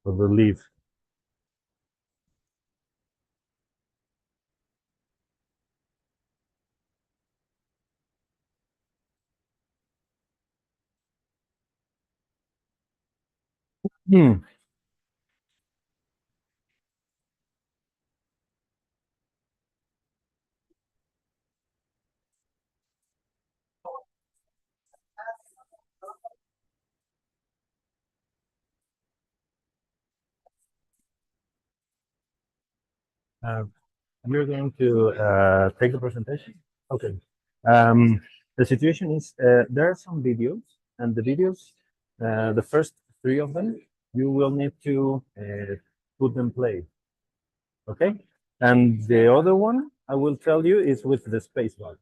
for the leaf. Hmm. Uh, We're going to take the presentation. Okay. The situation is there are some videos, and the videos, the first three of them, you will need to put them play. Okay. And the other one, I will tell you, is with the space bar.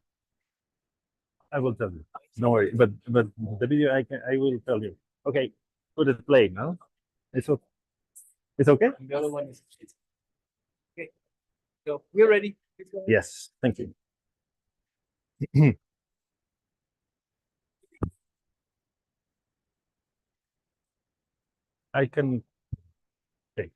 I will tell you. Don't worry. But the video, I will tell you. Okay. Put it play now. It's okay. It's okay. The other one is okay. So we're ready. Yes. Thank you. I can take.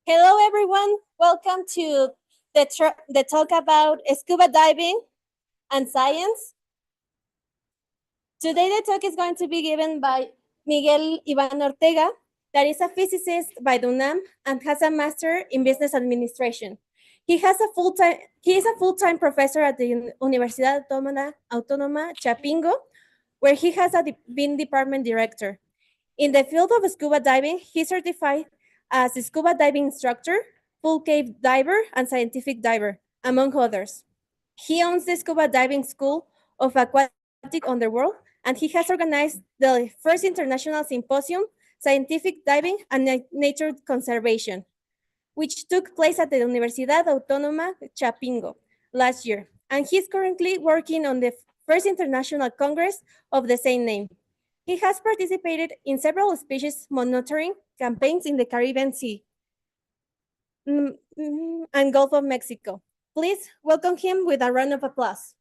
Hello, everyone. Welcome to the talk about scuba diving and science. Today, the talk is going to be given by Miguel Iván Ortega, that is a physicist by the UNAM and has a master in business administration. He is a full-time professor at the Universidad Autónoma Chapingo, where he has been department director. In the field of scuba diving, he's certified as a scuba diving instructor, full cave diver, and scientific diver, among others. He owns the Scuba Diving School of Aquatic Underworld, and he has organized the first international symposium, Scientific Diving and Nature Conservation, which took place at the Universidad Autónoma Chapingo last year. And he's currently working on the first international congress of the same name. He has participated in several species monitoring campaigns in the Caribbean Sea and Gulf of Mexico. Please welcome him with a round of applause.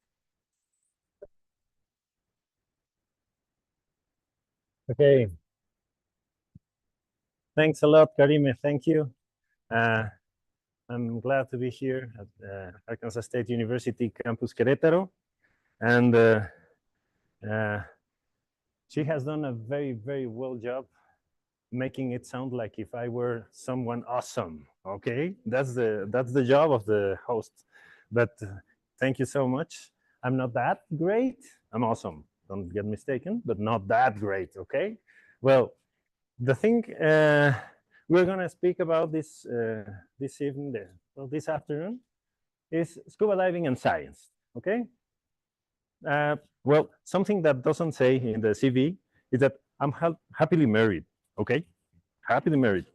Okay. Thanks a lot, Karime. Thank you. I'm glad to be here at Arkansas State University Campus Querétaro. And she has done a very, very well job making it sound like if I were someone awesome. Okay, that's the job of the host. But thank you so much. I'm not that great. I'm awesome. Don't get mistaken, but not that great. Okay. Well, the thing we're gonna speak about this this afternoon is scuba diving and science. Okay. Well, something that doesn't say in the CV is that I'm happily married. Okay, happily married.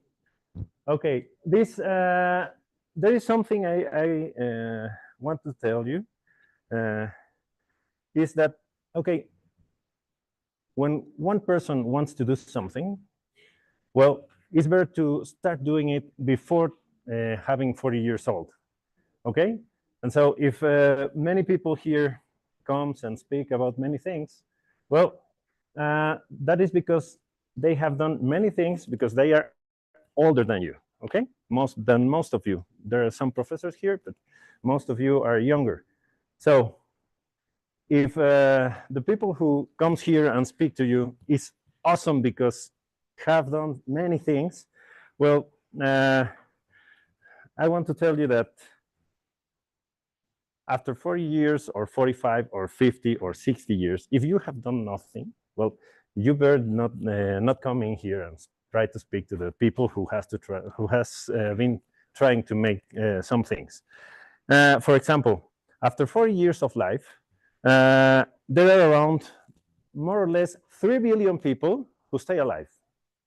Okay, this there is something I want to tell you is that okay, when one person wants to do something, well, it's better to start doing it before having 40 years old. Okay, and so if many people here comes and speak about many things, well, that is because they have done many things because they are older than you. Okay, most of you. There are some professors here, but most of you are younger. So if the people who comes here and speak to you is awesome because have done many things, well, I want to tell you that after 40 years or 45 or 50 or 60 years, if you have done nothing, well, you better not come in here and try to speak to the people who has been trying to make some things. For example, after 40 years of life, there are around more or less 3 billion people who stay alive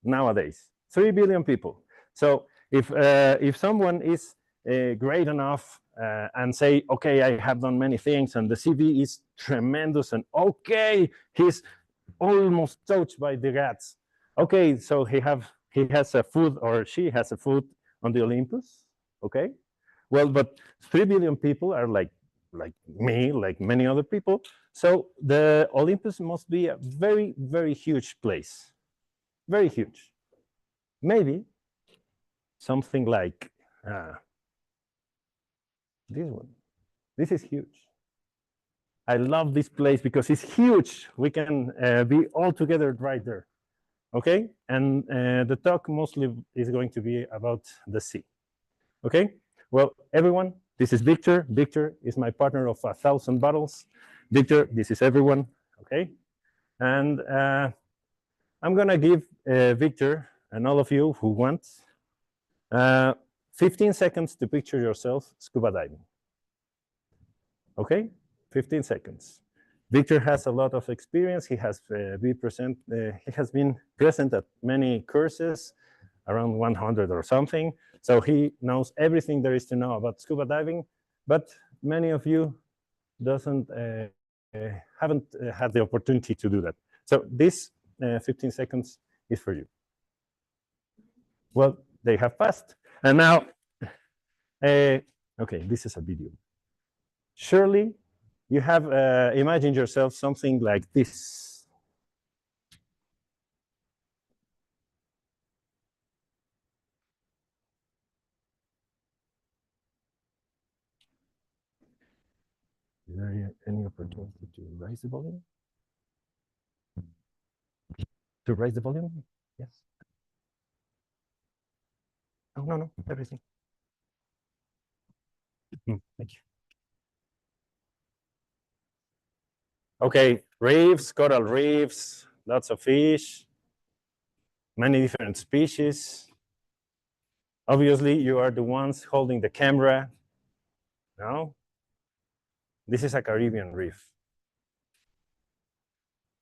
nowadays. 3 billion people. So if someone is great enough and say, okay, I have done many things and the CV is tremendous and okay, he's almost touched by the rats. Okay, so he has a foot or she has a foot on the Olympus. Okay, well, but 3 billion people are like like me, like many other people. So the Olympus must be a very, very huge place, very huge. Maybe something like this one. This is huge. I love this place because it's huge. We can be all together right there. Okay, and the talk mostly is going to be about the sea. Okay, well, everyone, this is Victor. Victor is my partner of 1,000 battles. Victor, this is everyone. Okay, and I'm gonna give Victor and all of you who want 15 seconds to picture yourself scuba diving. Okay, 15 seconds. Victor has a lot of experience. He has been present at many courses, around 100 or something. So he knows everything there is to know about scuba diving, but many of you haven't had the opportunity to do that. So this 15 seconds is for you. Well, they have passed. And now, okay, this is a video. Surely you have imagined yourself something like this. Is there any opportunity to raise the volume? To raise the volume? Yes. Oh, no, everything. Thank you. Okay, reefs, coral reefs, lots of fish, many different species. Obviously, you are the ones holding the camera. No? This is a Caribbean reef.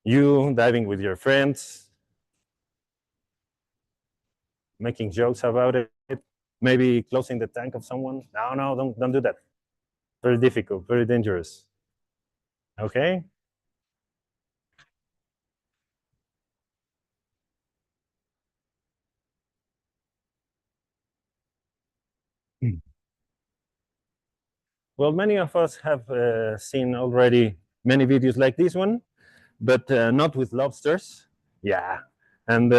You diving with your friends, making jokes about it, maybe closing the tank of someone. No, don't do that. Very difficult, very dangerous. Okay? Well, many of us have seen already many videos like this one, but not with lobsters. Yeah, and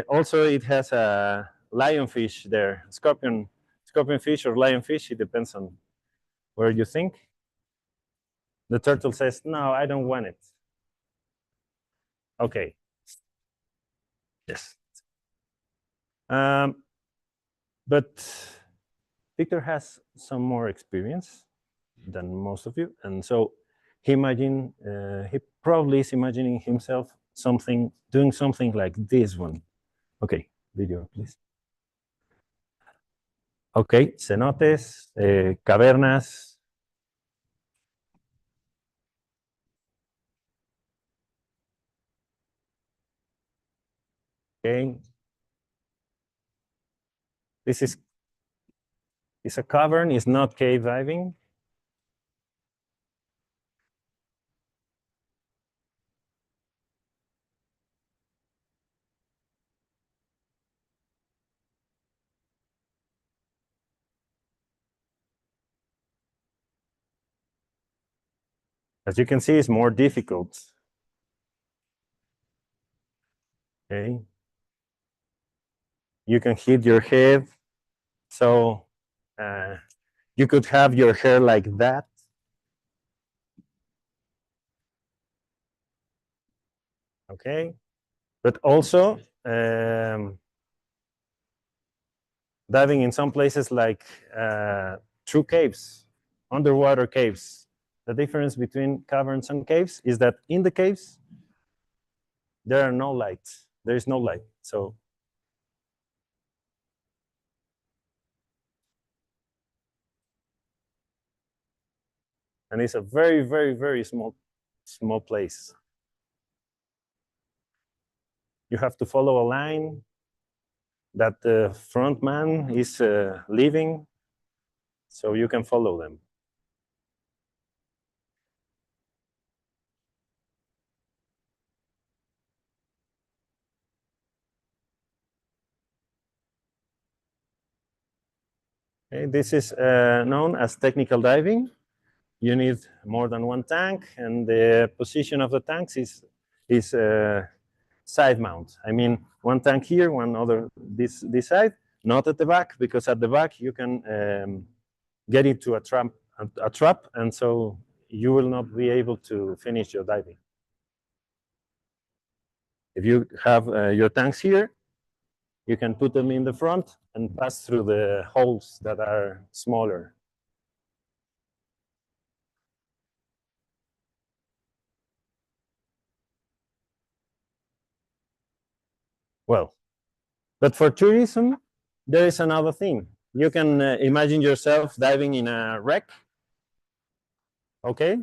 also it has a lionfish there, scorpion fish or lionfish. It depends on where you think. The turtle says, "No, I don't want it." Okay. Yes. But Victor has some more experience than most of you, and so he probably is imagining himself doing something like this one. Okay, video, please. Okay, cenotes, cavernas. Okay, this is a cavern. It's not cave diving. As you can see, it's more difficult. Okay, you can hit your head, so you could have your hair like that. Okay, but also diving in some places like through caves, underwater caves. The difference between caverns and caves is that in the caves, there are no lights. There is no light. So and it's a very, very, very small place. You have to follow a line that the front man is leaving, so you can follow them. Okay, this is known as technical diving. you need more than one tank, and the position of the tanks is side mount. I mean, one tank here, one other this side, not at the back, because at the back you can get into a trap, and so you will not be able to finish your diving. If you have your tanks here, you can put them in the front and pass through the holes that are smaller. Well, but for tourism, there is another thing. You can imagine yourself diving in a wreck, okay?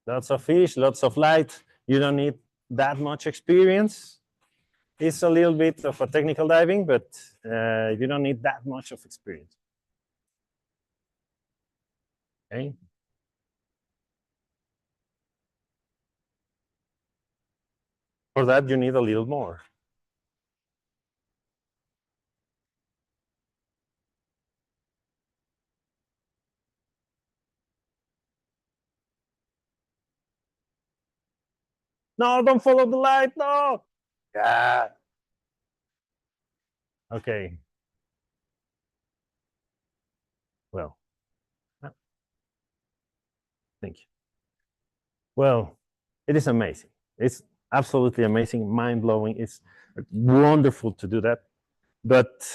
Lots of fish, lots of light. You don't need that much experience. It's a little bit of a technical diving, but you don't need that much of experience. Okay. For that, you need a little more. No, don't follow the light, no. Yeah. Okay. Well, thank you. Well, it is amazing. It's absolutely amazing, mind-blowing. It's wonderful to do that. But,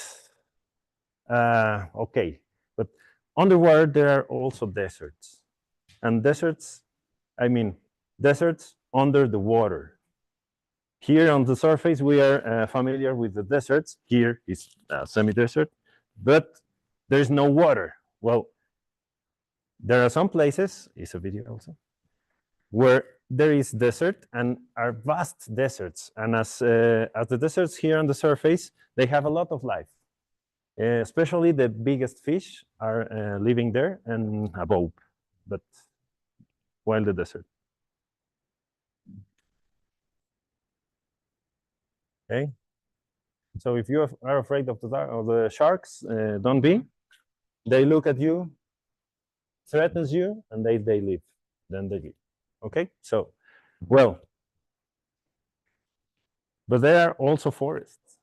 okay. But underwater, there are also deserts. And deserts, I mean, deserts under the water. Here on the surface, we are familiar with the deserts. Here is a semi-desert, but there's no water. Well, there are some places, is a video also, where there is desert and are vast deserts. And as the deserts here on the surface, they have a lot of life. Especially the biggest fish are living there and above, but while the desert. Okay. So if you are afraid of the sharks, don't be. They look at you, threatens you, and they leave. Then they leave. Okay. So, well, but there are also forests,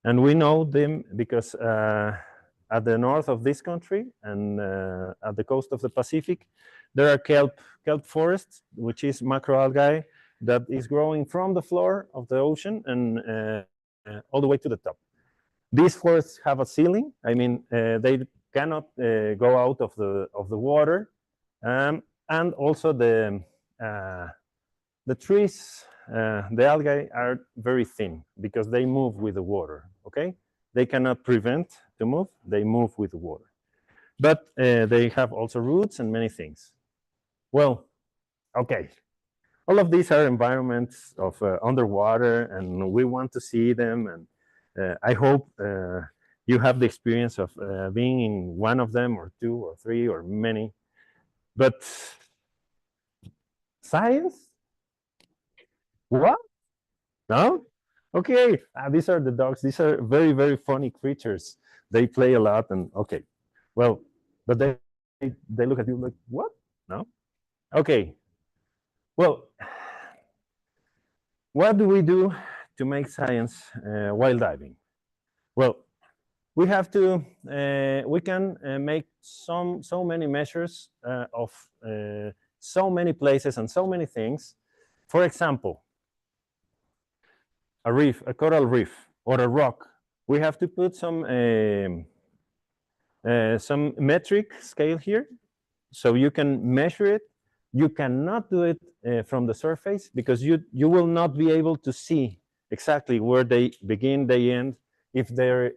and we know them because at the north of this country and at the coast of the Pacific, there are kelp forests, which is macroalgae that is growing from the floor of the ocean and all the way to the top. These forests have a ceiling. I mean, they cannot go out of the water, and also the trees, the algae are very thin because they move with the water. Okay, they cannot prevent to move; they move with the water. But they have also roots and many things. Well, okay. All of these are environments of underwater, and we want to see them. And I hope you have the experience of being in one of them, or two, or three, or many. But science? What? No? Okay. These are the dogs. These are very, very funny creatures. They play a lot, and okay. Well, but they look at you like, what? No? Okay. Well, what do we do to make science while diving? Well, we have to, we can make so many measures of so many places and so many things. For example, a reef, a coral reef, or a rock. We have to put some metric scale here, so you can measure it. You cannot do it from the surface because you will not be able to see exactly where they begin, they end. If there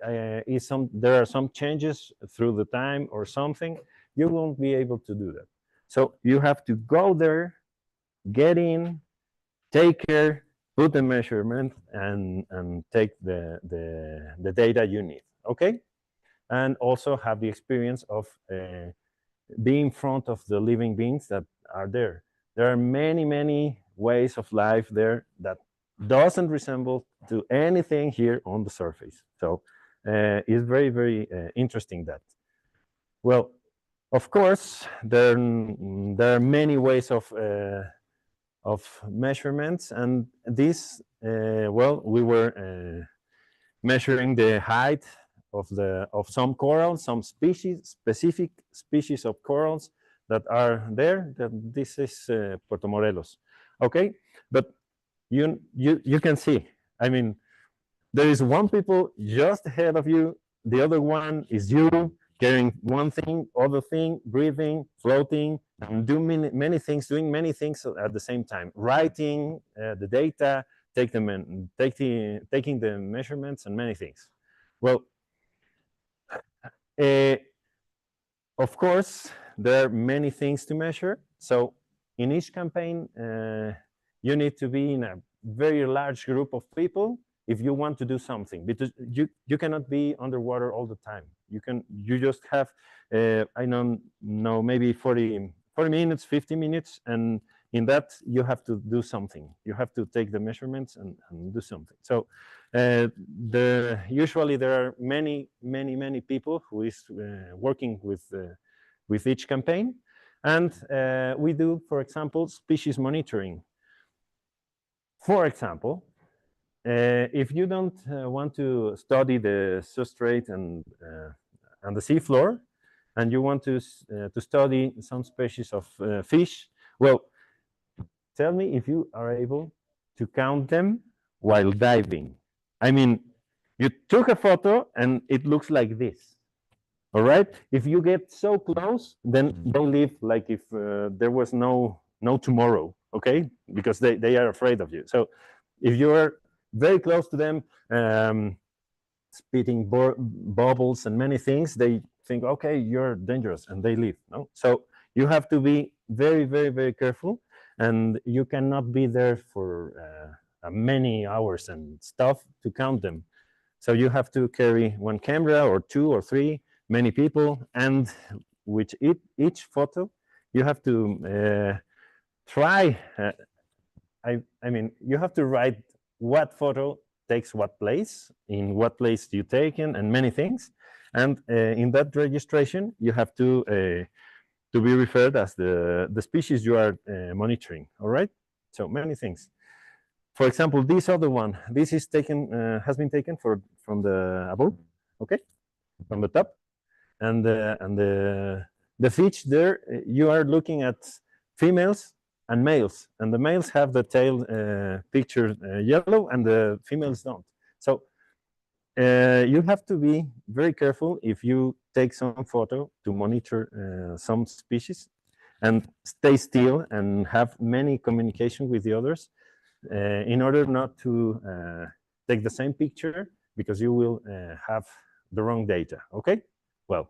are some changes through the time or something, you won't be able to do that. So you have to go there, get in, take care, put the measurement, and take the data you need. Okay, and also have the experience of be in front of the living beings that are there. There are many, many ways of life there that doesn't resemble to anything here on the surface. So it's very, very interesting that. Well, of course, there are many ways of measurements, and this, well, we were measuring the height of some corals, some specific species of corals that are there. That this is Puerto Morelos, okay? But you can see, I mean, there is one people just ahead of you, the other one is you carrying one thing, other thing, breathing, floating, and doing many things at the same time, writing the data, taking the measurements, and many things. Well, of course, there are many things to measure. So in each campaign, you need to be in a very large group of people if you want to do something, because you cannot be underwater all the time. You just have, I don't know, maybe 40 minutes, 50 minutes, and in that you have to do something. You have to take the measurements and do something. So usually there are many people who is working with each campaign, and we do, for example, species monitoring. For example, if you don't want to study the substrate and the seafloor, and you want to study some species of fish, well, tell me if you are able to count them while diving. I mean, you took a photo and it looks like this. All right. If you get so close, then they live like if there was no tomorrow. Okay, because they are afraid of you. So if you are very close to them, spitting bubbles and many things, they think, okay, you're dangerous, and they leave. No, so you have to be very, very, very careful, and you cannot be there for many hours and stuff to count them. So you have to carry one camera or two or three, many people, and with each photo, you have to try. I mean, you have to write what photo takes what place, in what place you taken, and many things. And in that registration, you have to be referred as the species you are monitoring. All right. So many things. For example, this other one, this is taken, has been taken from the above, okay, from the top, and the fish there. You are looking at females and males, and the males have the tail picture yellow, and the females don't. So you have to be very careful if you take some photo to monitor some species, and stay still and have many communication with the others in order not to take the same picture, because you will have the wrong data. Okay, well,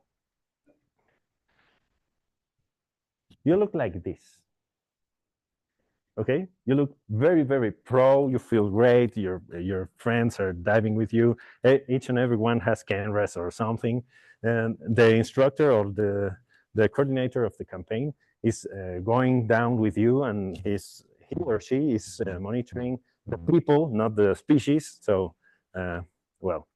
you look like this. Okay, you look very, very pro. You feel great. Your friends are diving with you. Each and every one has cameras or something, and the instructor or the coordinator of the campaign is going down with you, and he or she is monitoring the people, not the species. So, well,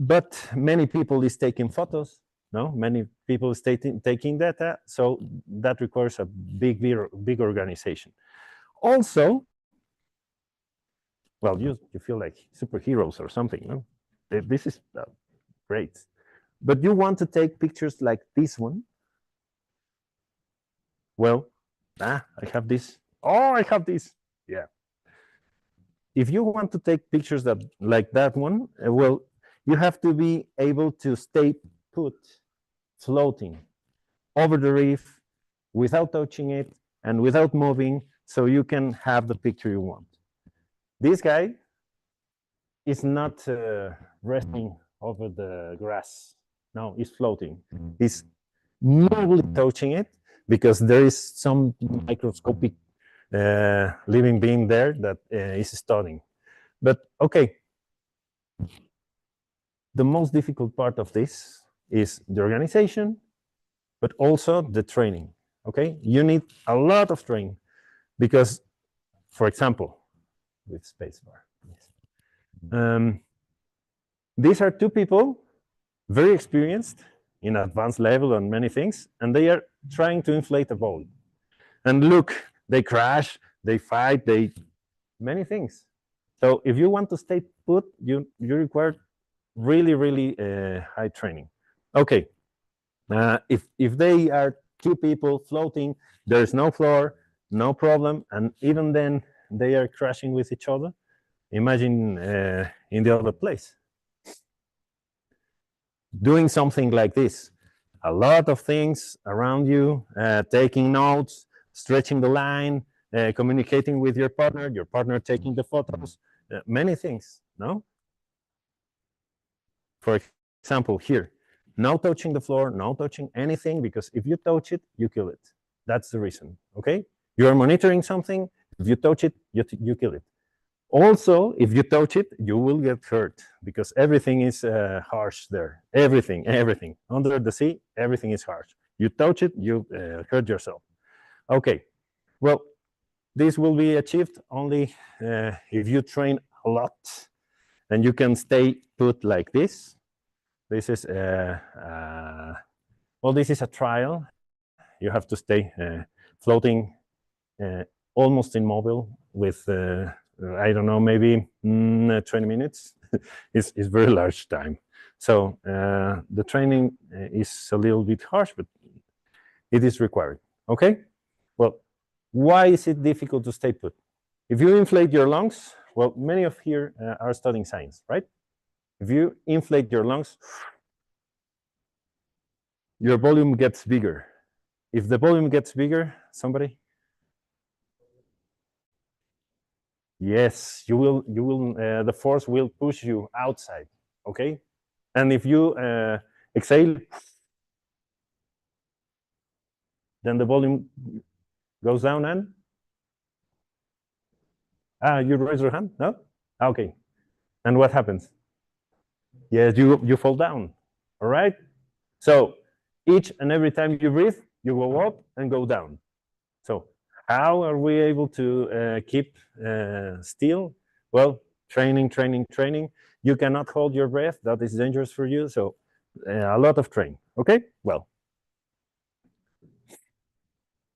but many people is taking photos. No, many people is taking data, so that requires a big organization. Also, well, you feel like superheroes or something. No, this is great, but you want to take pictures like this one. Well, I have this. Oh, I have this. Yeah. If you want to take pictures like that one, well, you have to be able to stay put, floating over the reef without touching it and without moving, so you can have the picture you want. This guy is not resting over the grass. No, he's floating. He's not touching it, because there is some microscopic living being there that is studying. But okay, the most difficult part of this is the organization, but also the training, okay? You need a lot of training because, for example, with spacebar, these are two people, very experienced in advanced level on many things, and they are trying to inflate a ball. And look, they crash, they fight, many things. So if you want to stay put, you require really high training. Okay, if they are two people floating, there's no floor, no problem, and even then they are crashing with each other. Imagine in the other place. Doing something like this, a lot of things around you, taking notes, stretching the line, communicating with your partner taking the photos, many things, no? For example, here, no touching the floor, no touching anything, because if you touch it, you kill it. That's the reason, okay? You are monitoring something, if you touch it, you kill it. Also, if you touch it, you will get hurt because everything is harsh there. Everything. Under the sea, everything is harsh. You touch it, you hurt yourself. Okay, well, this will be achieved only if you train a lot and you can stay put like this. This is, well, this is a trial. You have to stay floating almost immobile with I don't know, maybe 20 minutes is very large time. So the training is a little bit harsh, but it is required, okay? Well, why is it difficult to stay put? If you inflate your lungs, well, many of here are studying science, right? If you inflate your lungs, your volume gets bigger. If the volume gets bigger, somebody? Yes, you will. The force will push you outside. Okay, and if you exhale, then the volume goes down. And you raise your hand. No. Okay. And what happens? Yes, you fall down. All right. So each and every time you breathe, you go up and go down. So how are we able to keep still? Well, training. You cannot hold your breath. That is dangerous for you. So a lot of training. Okay, well,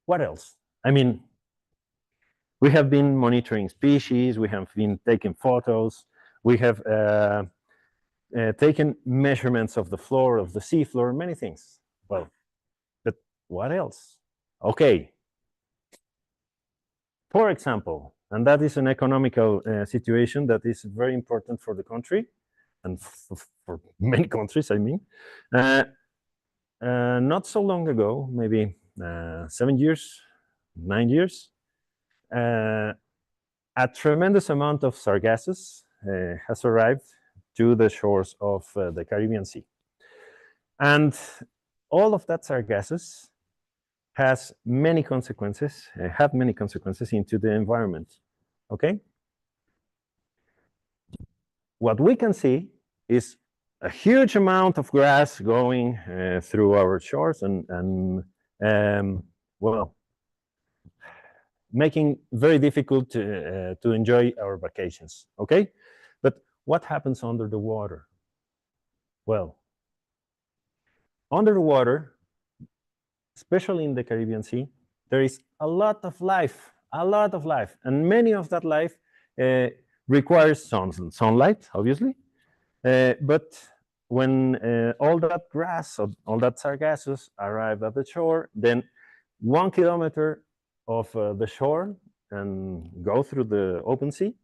what else? I mean, we have been monitoring species. We have been taking photos. We have taken measurements of the floor, of the sea floor, many things. Well, but what else? Okay. For example, and that is an economical situation that is very important for the country and for many countries, I mean. Not so long ago, maybe 7 years, 9 years, a tremendous amount of sargassus has arrived to the shores of the Caribbean Sea. And all of that sargassus has many consequences, have many consequences into the environment, okay? What we can see is a huge amount of grass going through our shores and well, making very difficult to enjoy our vacations, okay? But what happens under the water? Well, under the water, especially in the Caribbean Sea, there is a lot of life, and many of that life requires sunlight, obviously, but when all that grass, all that sargassus arrive at the shore, then 1 kilometer of the shore and go through the open sea,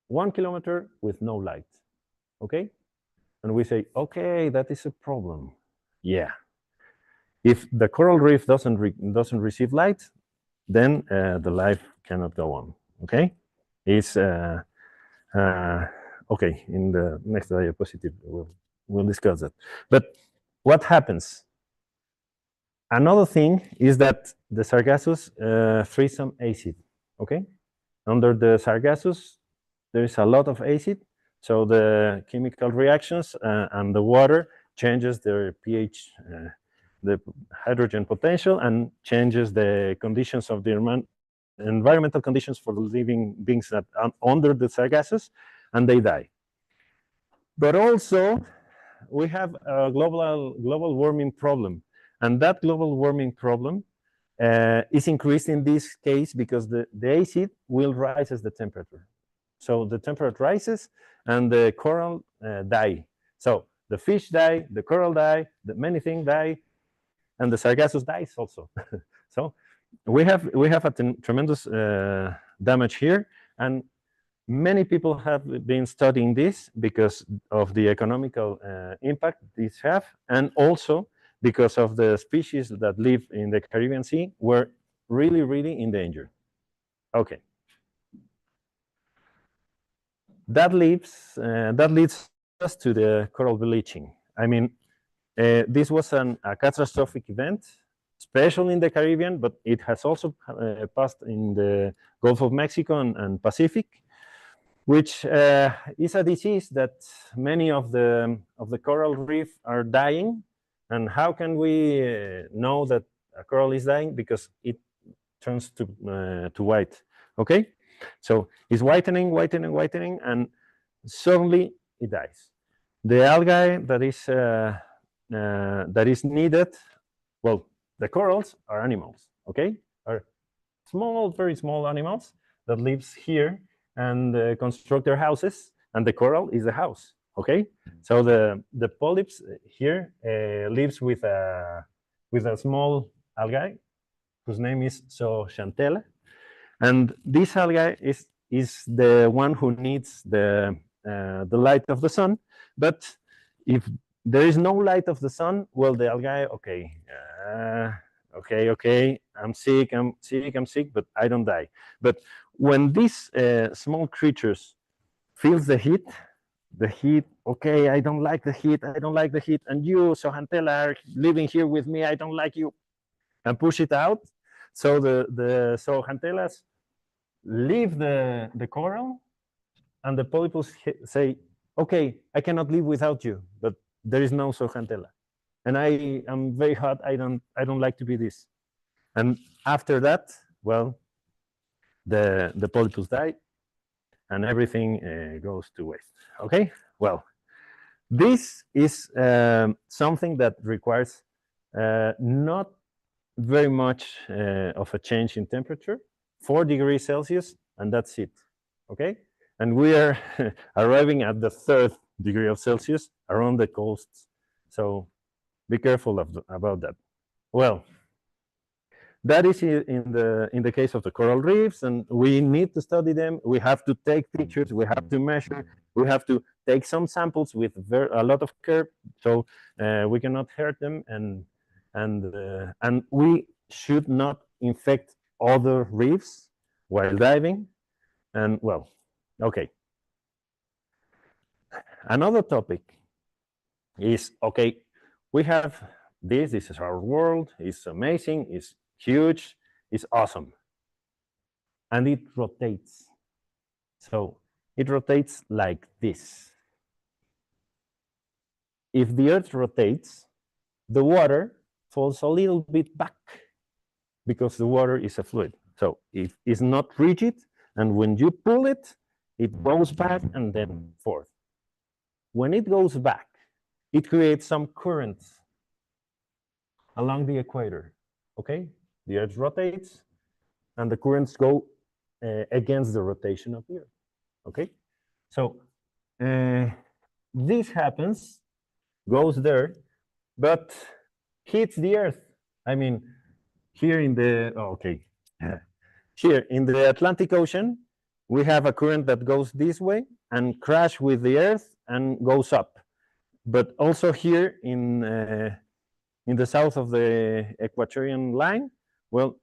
1 kilometer with no light, okay? And we say, okay, that is a problem. Yeah. If the coral reef doesn't receive light, then the life cannot go on. Okay, it's okay. In the next diapositive, we'll discuss that. But what happens? Another thing is that the sargassus free some acid. Okay, under the sargassus, there is a lot of acid, so the chemical reactions and the water changes their pH, the hydrogen potential, and changes the conditions of the environmental conditions for the living beings that are under the sargassos, and they die. But also, we have a global warming problem, and that global warming problem is increased in this case because the acid will rise as the temperature. So the temperature rises and the coral die. So the fish die, the coral die, the many things die, and the sargassus dies also. So we have a tremendous damage here, and many people have been studying this because of the economical impact this have, and also because of the species that live in the Caribbean Sea were really, really in danger. Okay. That leads us to the coral bleaching. I mean, this was a catastrophic event, especially in the Caribbean, but it has also passed in the Gulf of Mexico and Pacific, which is a disease that many of the coral reef are dying. And how can we know that a coral is dying? Because it turns to white. Okay, so it's whitening, and suddenly it dies. The algae that is needed, well, the corals are animals. Okay, are small, very small animals that lives here and construct their houses, and the coral is the house. Okay, so the polyps here lives with a small algae whose name is zooxanthella, and this algae is the one who needs the light of the sun. But if there is no light of the sun, well, the algae, okay, I'm sick, but I don't die. But when these small creatures feels the heat, okay, I don't like the heat, and you, zooxanthella, are living here with me, I don't like you, and push it out. So the zooxantellas leave the coral, and the polypus say, okay, I cannot live without you, but there is no zooxanthella, and I am very hot, I don't like to be this. And after that, well, the polypus die, and everything goes to waste. Okay, well, this is something that requires not very much of a change in temperature, 4 degrees Celsius, and that's it. Okay, and we are arriving at the 3rd degree of Celsius around the coasts, so be careful about that. Well, that is in the case of the coral reefs, and we need to study them. We have to take pictures, we have to measure, we have to take some samples with a lot of care, so we cannot hurt them, and we should not infect other reefs while diving. And well, okay. Another topic is, okay, we have this is our world, it's amazing, it's huge, it's awesome, and it rotates. So it rotates like this. If the Earth rotates, the water falls a little bit back because the water is a fluid. So it is not rigid, and when you pull it, it goes back and then forth. When it goes back, it creates some currents along the equator. Okay, the Earth rotates, and the currents go against the rotation of the Earth. Okay, so this happens, goes there, but hits the Earth. I mean, here in the here in the Atlantic Ocean, we have a current that goes this way and crash with the Earth and goes up. But also here in the south of the equatorial line, well,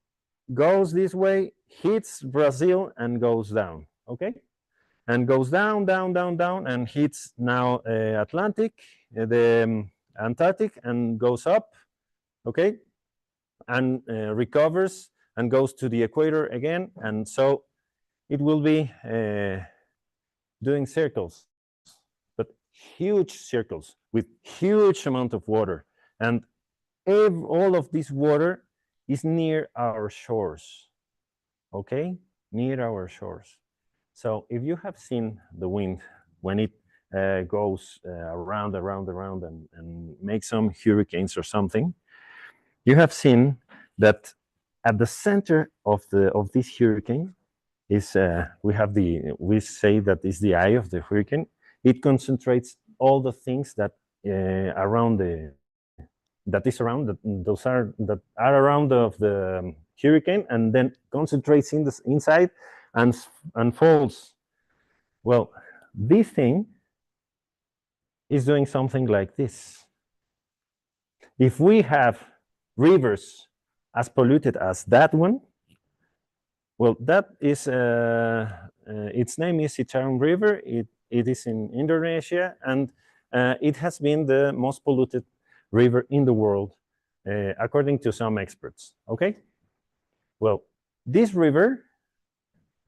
goes this way, hits Brazil and goes down. Okay, and goes down, and hits now Atlantic, the Antarctic, and goes up. Okay, and recovers and goes to the equator again, and so it will be doing circles. But huge circles with huge amount of water, and all of this water is near our shores. Okay, near our shores. So if you have seen the wind when it goes around and makes some hurricanes or something, you have seen that at the center of this hurricane is we say that is the eye of the hurricane. It concentrates all the things that around that are around of the hurricane, and then concentrates in the inside and falls. Well, this thing is doing something like this. If we have rivers as polluted as that one, well, that is its name is Citarum River. It is in Indonesia, and it has been the most polluted river in the world, according to some experts. Okay, well, this river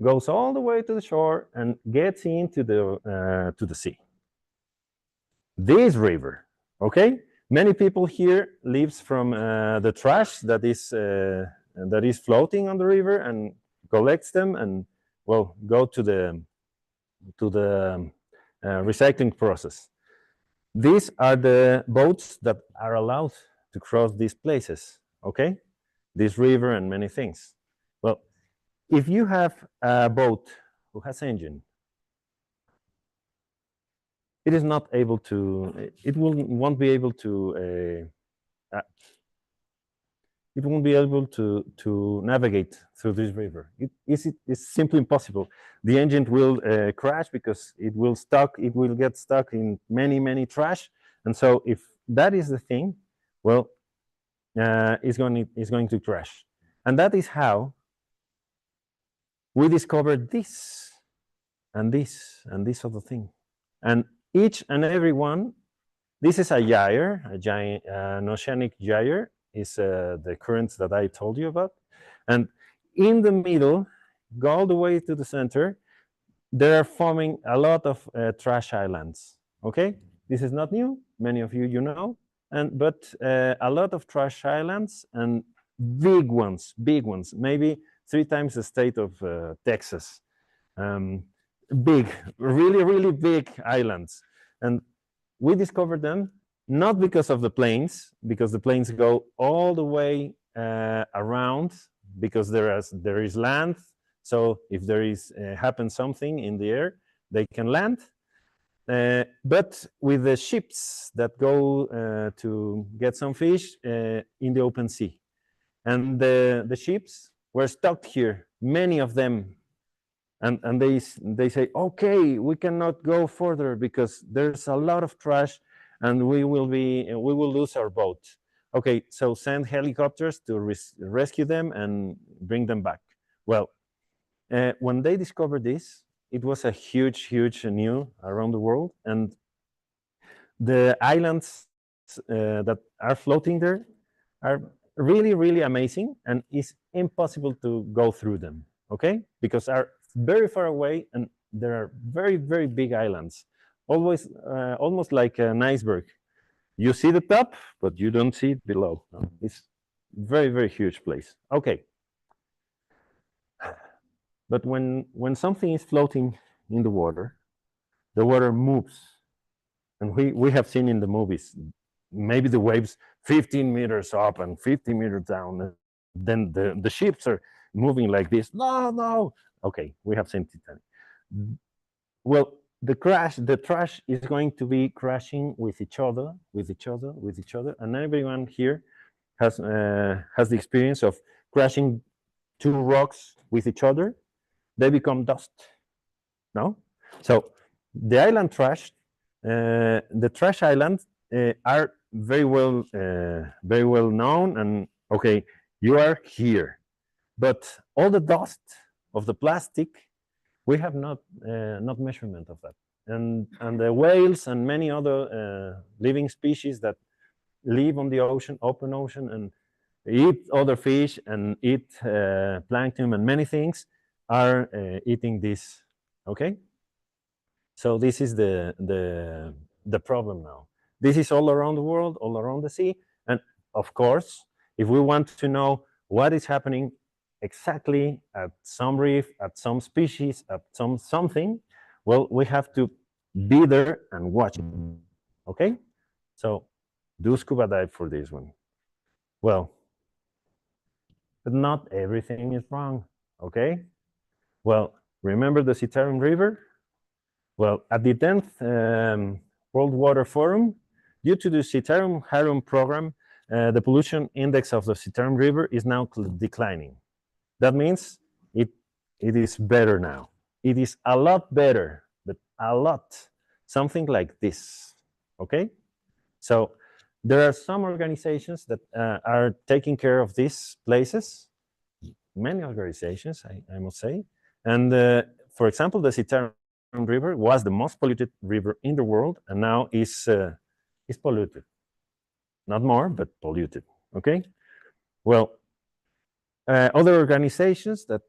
goes all the way to the shore and gets into the sea. This river, okay, many people here lives from the trash that is floating on the river and collects them and, well, go to the recycling process. These are the boats that are allowed to cross these places, okay? This river and many things. Well, if you have a boat who has engine, it is not able to, won't be able to navigate through this river. It's simply impossible. The engine will crash because it will get stuck in many trash. And so if that is the thing, well, it's going to crash. And that is how we discovered this and this and this other thing. And each and every one, this is a gyre, an oceanic gyre, is the currents that I told you about. And in the middle, go all the way to the center, they are forming a lot of trash islands, okay? This is not new, many of you know, but a lot of trash islands and big ones, maybe 3 times the state of Texas. Big, really big islands. And we discovered them not because of the planes, because the planes go all the way around, because there is land. So if there is happens something in the air, they can land. But with the ships that go to get some fish in the open sea, and the ships were stuck here, many of them. And they say, okay, we cannot go further because there's a lot of trash and we will lose our boat. Okay, so send helicopters to rescue them and bring them back. Well, when they discovered this, it was a huge news around the world, and the islands that are floating there are really amazing, and it's impossible to go through them, okay? Because are very far away, and there are very big islands, always almost like an iceberg. You see the top, but you don't see it below. It's very huge place. Okay. But when something is floating in the water moves. And we have seen in the movies, maybe the waves 15 meters up and 50 meters down. And then the ships are moving like this. No. Okay, we have seen Titanic. Well, the trash is going to be crashing with each other, and everyone here has the experience of crashing 2 rocks with each other. They become dust. No, so the island trash, the trash islands are very well known, and okay, you are here, but all the dust of the plastic, we have not measurement of that, and the whales and many other living species that live on the ocean, open ocean, and eat other fish and eat plankton and many things are eating this. Okay, so this is the the problem now. This is all around the world, all around the sea. And of course, if we want to know what is happening exactly at some reef, at some species, at something, well, we have to be there and watch it. Okay? So do scuba dive for this one. Well, but not everything is wrong. Okay? Well, remember the Citarum River? Well, at the 10th World Water Forum, due to the Citarum Harum program, the pollution index of the Citarum River is now declining. That means it is better now. It is a lot better, but a lot. Something like this, okay? So there are some organizations that are taking care of these places, many organizations, I must say. And for example, the Citarum River was the most polluted river in the world, and now is polluted. Not more, but polluted, okay? Well, other organizations that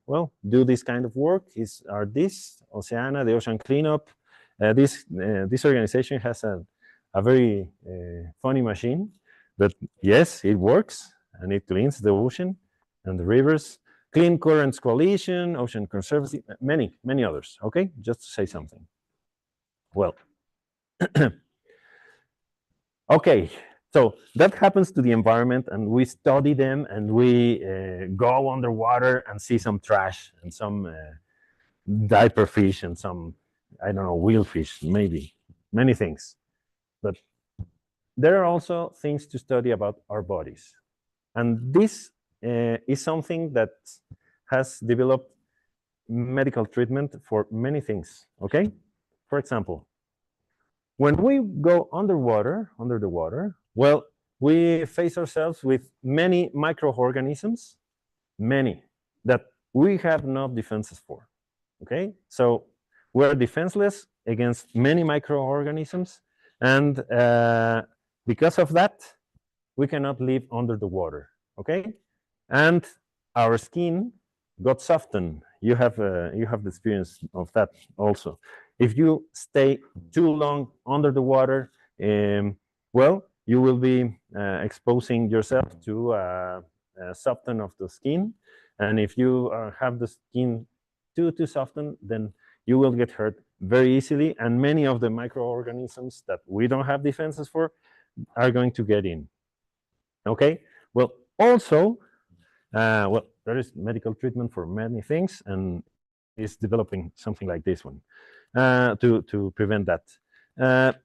well, do this kind of work are this, Oceana, the Ocean Cleanup. This organization has a very funny machine, but yes, it works, and it cleans the ocean and the rivers. Clean Currents Coalition, Ocean Conservancy, many others, okay? Just to say something. Well, okay, so that happens to the environment, and we study them, and we go underwater and see some trash and some diaper fish and some, I don't know, whale fish, maybe, many things. But there are also things to study about our bodies. And this is something that has developed medical treatment for many things, okay? For example, when we go under the water, well, we face ourselves with many microorganisms, many, that we have no defenses for, okay? So we're defenseless against many microorganisms, and because of that, we cannot live under the water, okay? And our skin got softened. You have the experience of that also. If you stay too long under the water, well, you will be exposing yourself to a soften of the skin. And if you have the skin too softened, then you will get hurt very easily. And many of the microorganisms that we don't have defenses for are going to get in. Okay, well, also, well, there is medical treatment for many things, and is developing something like this one to prevent that.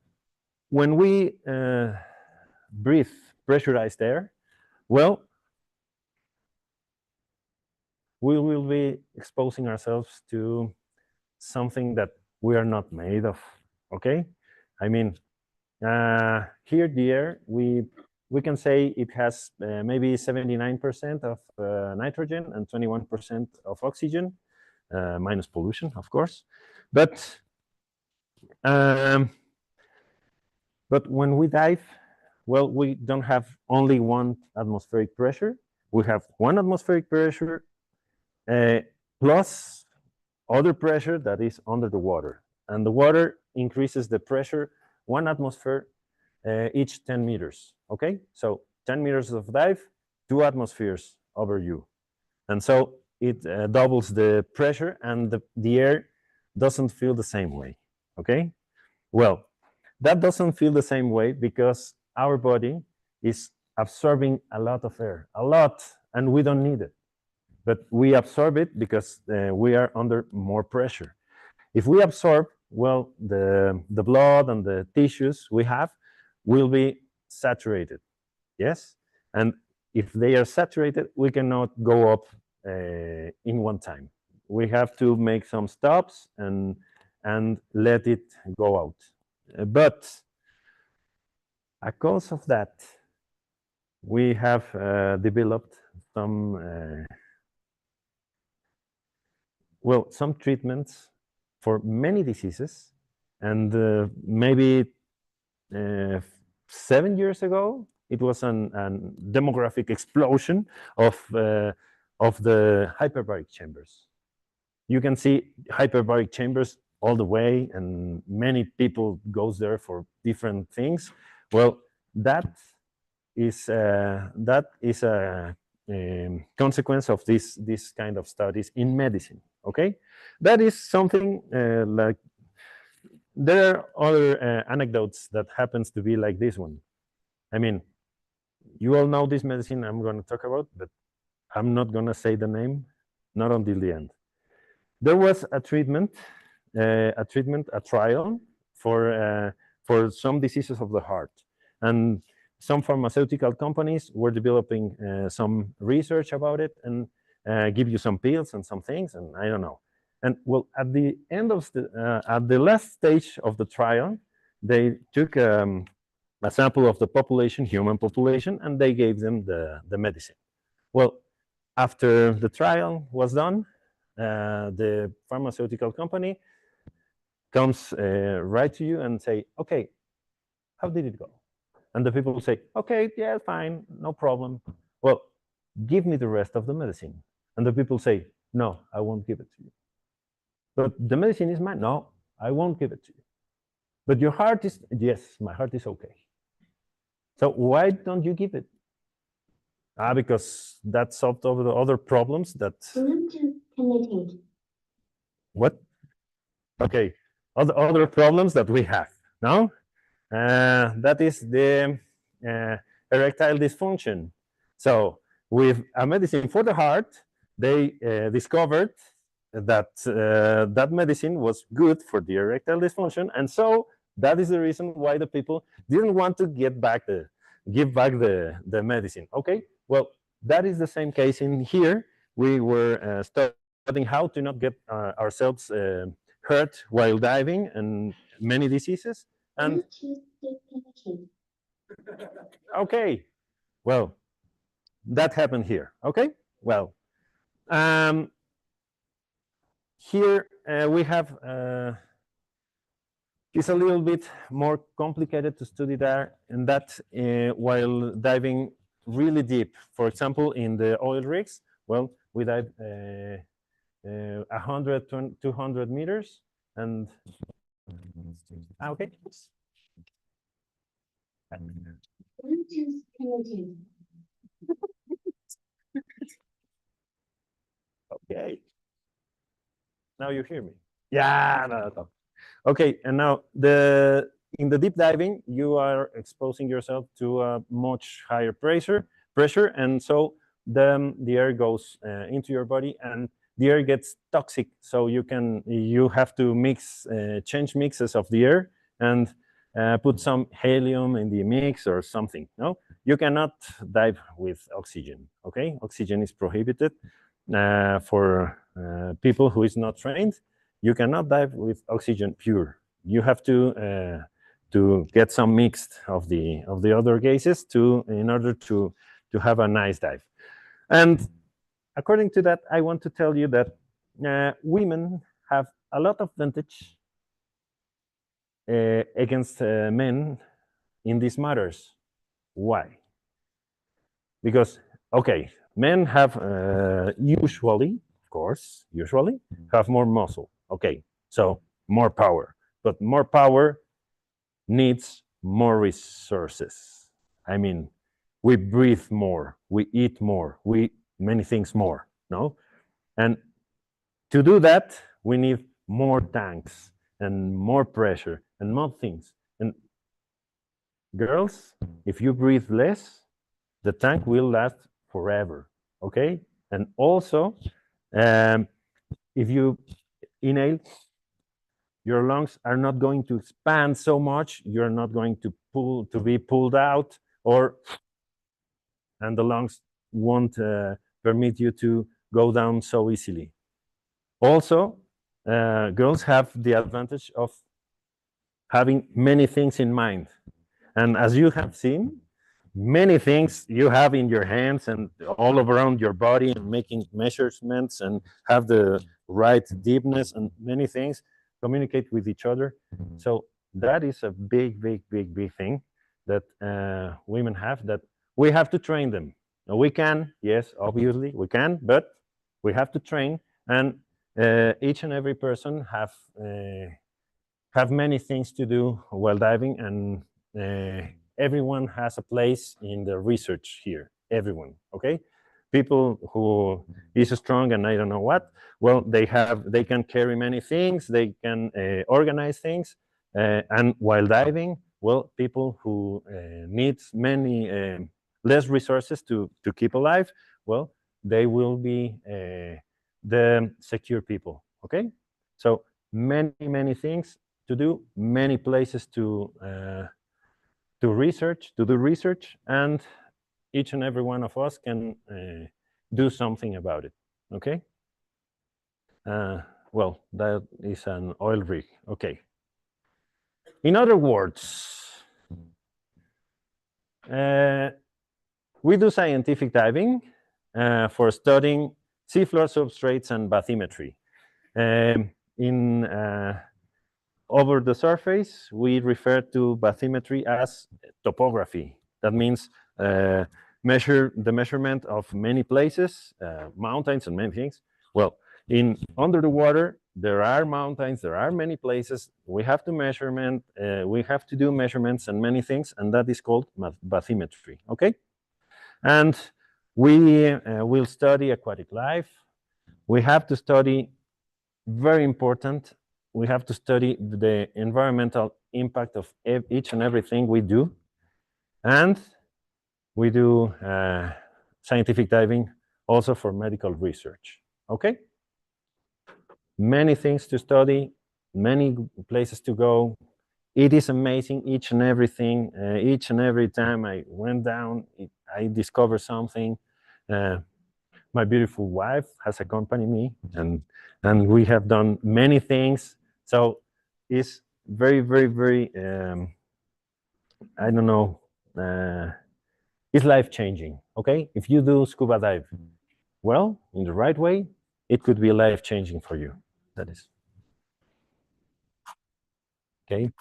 When we breathe pressurized air, well, we will be exposing ourselves to something that we are not made of, okay? I mean, here the air, we can say it has maybe 79% of nitrogen and 21% of oxygen, minus pollution, of course. But when we dive, well, we don't have only one atmospheric pressure. We have one atmospheric pressure plus other pressure that is under the water. And the water increases the pressure 1 atmosphere each 10 meters, okay? So 10 meters of dive, 2 atmospheres over you. And so it doubles the pressure, and the air doesn't feel the same way, okay? Well, that doesn't feel the same way because our body is absorbing a lot of air, a lot, and we don't need it. But we absorb it because we are under more pressure. If we absorb, well, the blood and the tissues we have will be saturated, yes? And if they are saturated, we cannot go up in one time. We have to make some stops and let it go out. But because of that, we have developed some, well, some treatments for many diseases. And maybe 7 years ago, it was a demographic explosion of the hyperbaric chambers. You can see hyperbaric chambers all the way, and many people goes there for different things. Well, that is a consequence of this kind of studies in medicine. Okay, that is something like there are other anecdotes that happens to be like this one. I mean, you all know this medicine I'm going to talk about, but I'm not going to say the name, not until the end. There was a trial for some diseases of the heart, and some pharmaceutical companies were developing some research about it and give you some pills and some things, and I don't know. And well, at the end of at the last stage of the trial, they took a sample of the population, human population, and they gave them the medicine. Well, after the trial was done, the pharmaceutical company comes right to you and say, okay, how did it go? And the people say, okay, yeah, fine, no problem. Well, give me the rest of the medicine. And the people say, no, I won't give it to you. But the medicine is mine. No, I won't give it to you. But your heart is, yes, my heart is okay. So why don't you give it? Because that solved all the other problems that. What? Okay, other problems that we have. No, that is the erectile dysfunction. So with a medicine for the heart, they discovered that that medicine was good for the erectile dysfunction, and so that is the reason why the people didn't want to give back the medicine. Okay, well, that is the same case in here. We were studying how to not get ourselves hurt while diving and many diseases. And okay, well, that happened here. Okay, well, here we have it's a little bit more complicated to study there, and that while diving really deep. For example, in the oil rigs, well, we dive 100, 200 meters, and okay. Okay. Now you hear me. Yeah. No. Okay, and now in the deep diving, you are exposing yourself to a much higher pressure, and so the air goes into your body, and the air gets toxic. So you have to change mixes of the air and put some helium in the mix or something. No, you cannot dive with oxygen. Okay, oxygen is prohibited for people who is not trained. You cannot dive with oxygen pure. You have to get some mixed of the other gases in order to have a nice dive. And according to that, I want to tell you that women have a lot of advantage against men in these matters. Why? Because okay, men have usually have more muscle. Okay, so more power, but more power needs more resources. I mean, we breathe more, we eat more, many things more, no? And to do that, we need more tanks and more pressure and more things. And girls, if you breathe less, the tank will last forever, okay? And also, if you inhale, your lungs are not going to expand so much. You're not going to be pulled out, and the lungs won't permit you to go down so easily. Also, girls have the advantage of having many things in mind. And as you have seen, many things you have in your hands and all around your body, and making measurements and have the right deepness and many things communicate with each other. So that is a big thing that women have, that we have to train them. Now we can, yes, obviously we can, but we have to train. And each and every person have many things to do while diving, and everyone has a place in the research here. Everyone, okay? People who is strong and I don't know what, well, they can carry many things, they can organize things, and while diving, well, people who needs many less resources to keep alive, well, they will be the secure people, okay? So many things to do, many places to do research, and each and every one of us can do something about it, okay? Well, that is an oil rig, okay. In other words, we do scientific diving for studying seafloor substrates and bathymetry. In over the surface, we refer to bathymetry as topography. That means the measurement of many places, mountains and many things. Well, under the water, there are mountains, there are many places. We have to we have to do measurements and many things, and that is called bathymetry. Okay, and we will study aquatic life. We have to study, very important, we have to study the environmental impact of each and everything we do. And we do scientific diving also for medical research, okay? Many things to study, many places to go. It is amazing, each and everything, each and every time I went down, I discovered something. My beautiful wife has accompanied me, and we have done many things. So it's very I don't know, it's life-changing, okay? If you do scuba dive well, in the right way, it could be life-changing for you. That is. Okay.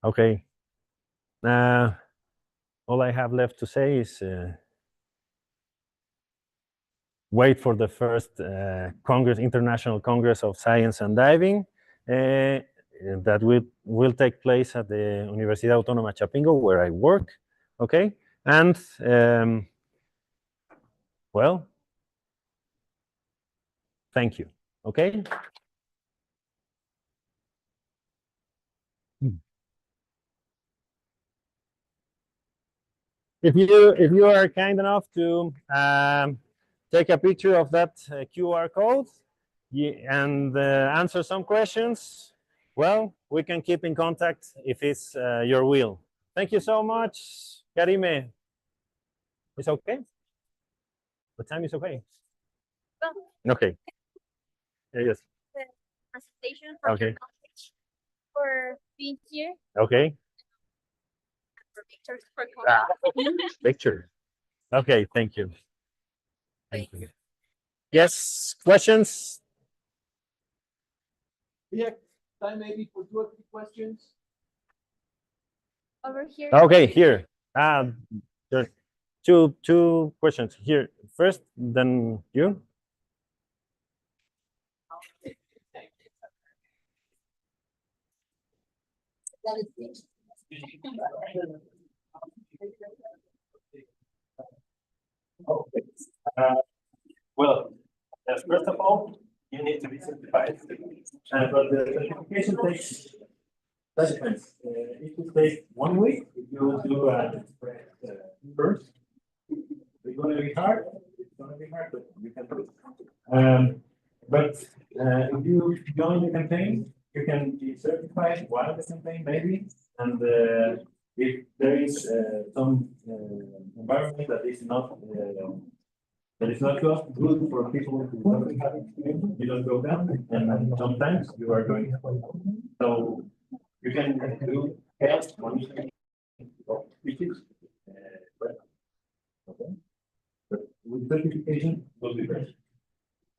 Okay. All I have left to say is wait for the first International Congress of Science and Diving that will take place at the Universidad Autónoma Chapingo, where I work. Okay, and well, thank you. Okay. If you are kind enough to take a picture of that QR code and answer some questions, well, we can keep in contact if it's your will. Thank you so much, Karime. It's okay? The time is okay? Okay. Yes. The presentation Okay. for being here. Okay. For pictures for coming. Picture. Okay, thank you. Thank you. Yes, questions? Yeah, time maybe for 2 or 3 questions. Over here. Okay, here. There's two questions here. First, then you. Okay. Well, first of all, you need to be certified. But the certification takes, that depends. It will take 1 week if you do first. It's going to be hard. It's going to be hard, but you can do it. But if you join the campaign, you can be certified while the campaign, maybe. And if there is some environment that is not good for people who don't have experience, you don't go down, and sometimes you are going. So you can do health monitoring of species. certification will be great.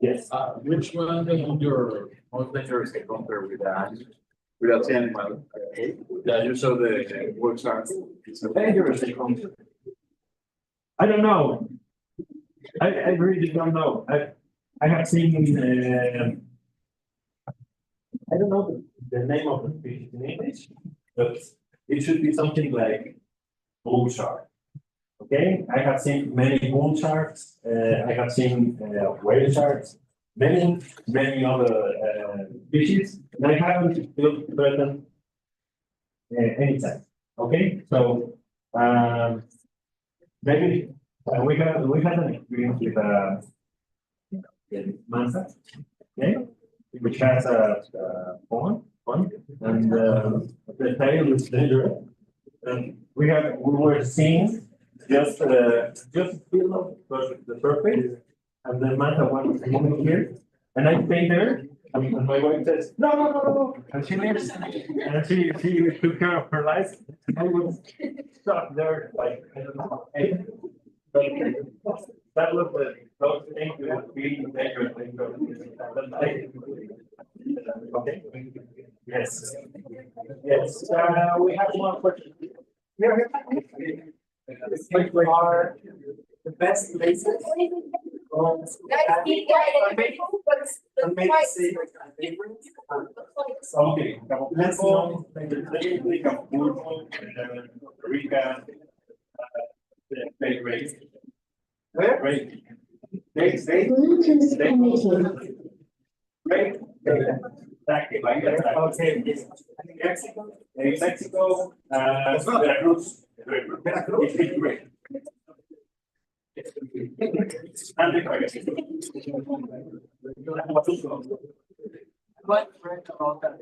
Yes. Which one of your most dangerous encounter with that? Without saying well, yeah, you saw the works are. Dangerous encounter. I don't know. I really don't know. I have seen I don't know the name of the fish in English, but it should be something like bull shark. Okay, I have seen many bull sharks. I have seen whale sharks, many other fishes, and I haven't felt threatened anytime. Okay, so maybe we had an experience with manta, okay, which has a pond, and the tail is dangerous. And we were seeing just below the surface, and the manta was moving here, and I stayed there, and my wife says, no, and she leaves, and she took care of her life. I was stuck there, like, I don't know, that was the close thing to being dangerous. Okay. Yes. Yes. We have one question. Which are the best places? Okay. Let's know. Rica. Great. Where? Great. Great. Okay. Mexico. Mexico. Veracruz. Veracruz. It's great. And What read about that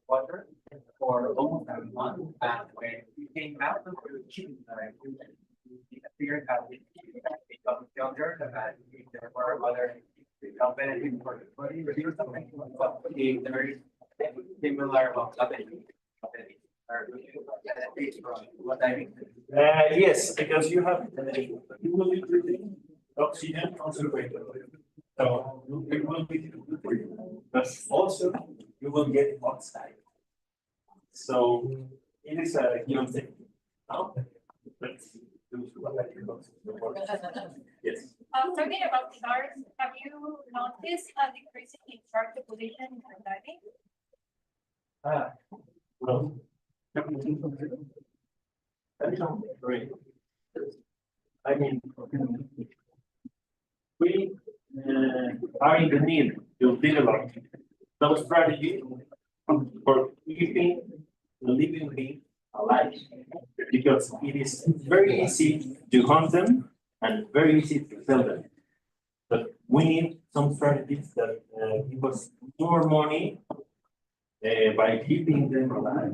water for almost a month, and when we came out of the kitchen, it appeared that it become younger, and there were other benefits for the body, or something, but there is similar of yes, because you will be breathing oxygen concentrated. So it will be, but also you will get oxide. So it is a given thing. No? Yes. Talking about sharks, have you noticed a decrease in shark population in diving? Well. Great. I mean, we are in the need to develop some strategy for keeping the living being alive, because it is very easy to hunt them and very easy to sell them. But we need some strategies that give us more money by keeping them alive.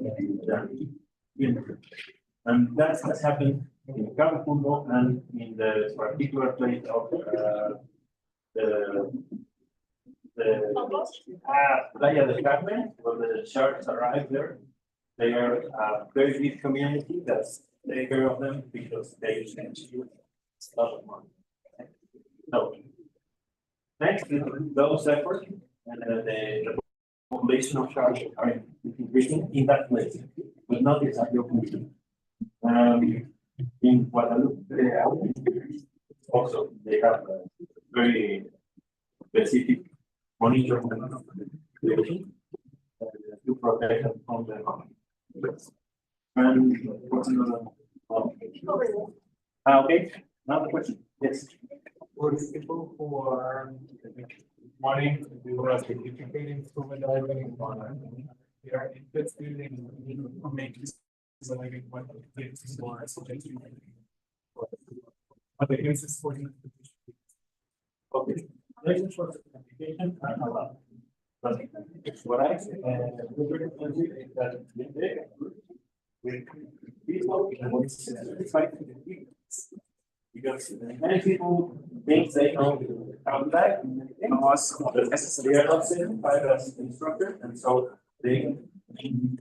And that's what happened in Cabo and in the particular place of the Playa del Carmen, where the sharks arrive there. They are a very big community that's take care of them because they use a lot of money. So, thanks to those efforts, and the population of sharks are increasing in that place, but not exactly open. In Guadalupe, also they have a very specific monitoring to protect them from the and what's another? Okay, another question. Yes. For people who are wanting to do a certificating scuba diving, they are interested in making a living what the cases for what the cases for you. Okay. Questions for certification are allowed. But what I recommend is that with people certified to the people. Because many people think they know how to dive, they are not certified as instructor, and so they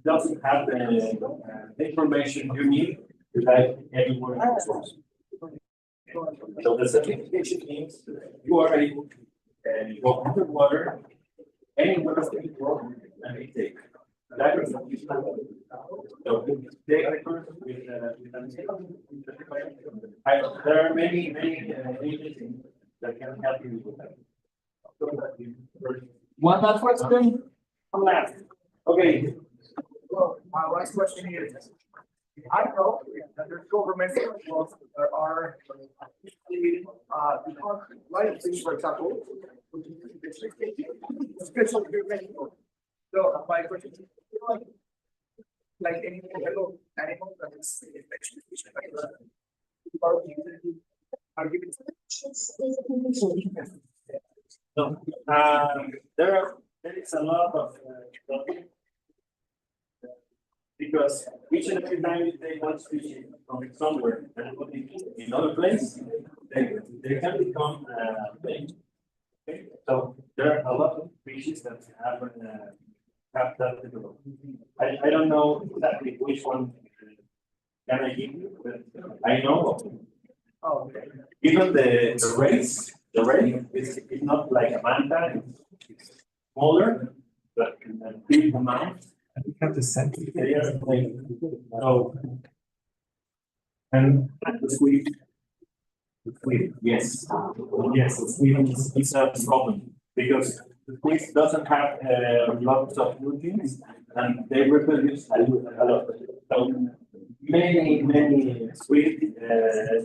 doesn't have the information you need like everywhere in the source. So the certification means you are able to go underwater, anywhere in the world, and they take. That is what we do. So they are with there are many agencies that can help you with that. One last question. One last. Okay. Well, my last question is, I know that there's government laws that are, like things, for example, special government. So my question is, like any animal that is are given. So, there is a lot of because each and every time you take one species from somewhere and put it in another place, they can become big. Okay, so there are a lot of species that have that develop. I don't know exactly which one can I give you, but I know of them. Oh, okay. Even the race is not like a manta, it's smaller, but a big amount. We have the center. They are like, oh. And the squid, yes, the squid is a problem because the squid doesn't have lots of nutrients and they reproduce a lot. So many squid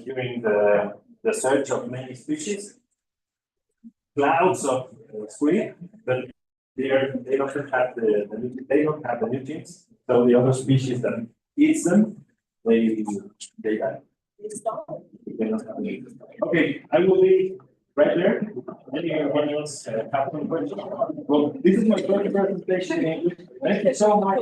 during the search of many species, clouds of squid, but they don't have the nutrients. So the other species that eats them, they die. They don't have nutrients. Okay, I will be right there. Anyone else have some questions? Well, this is my first presentation in English. Thank you so much.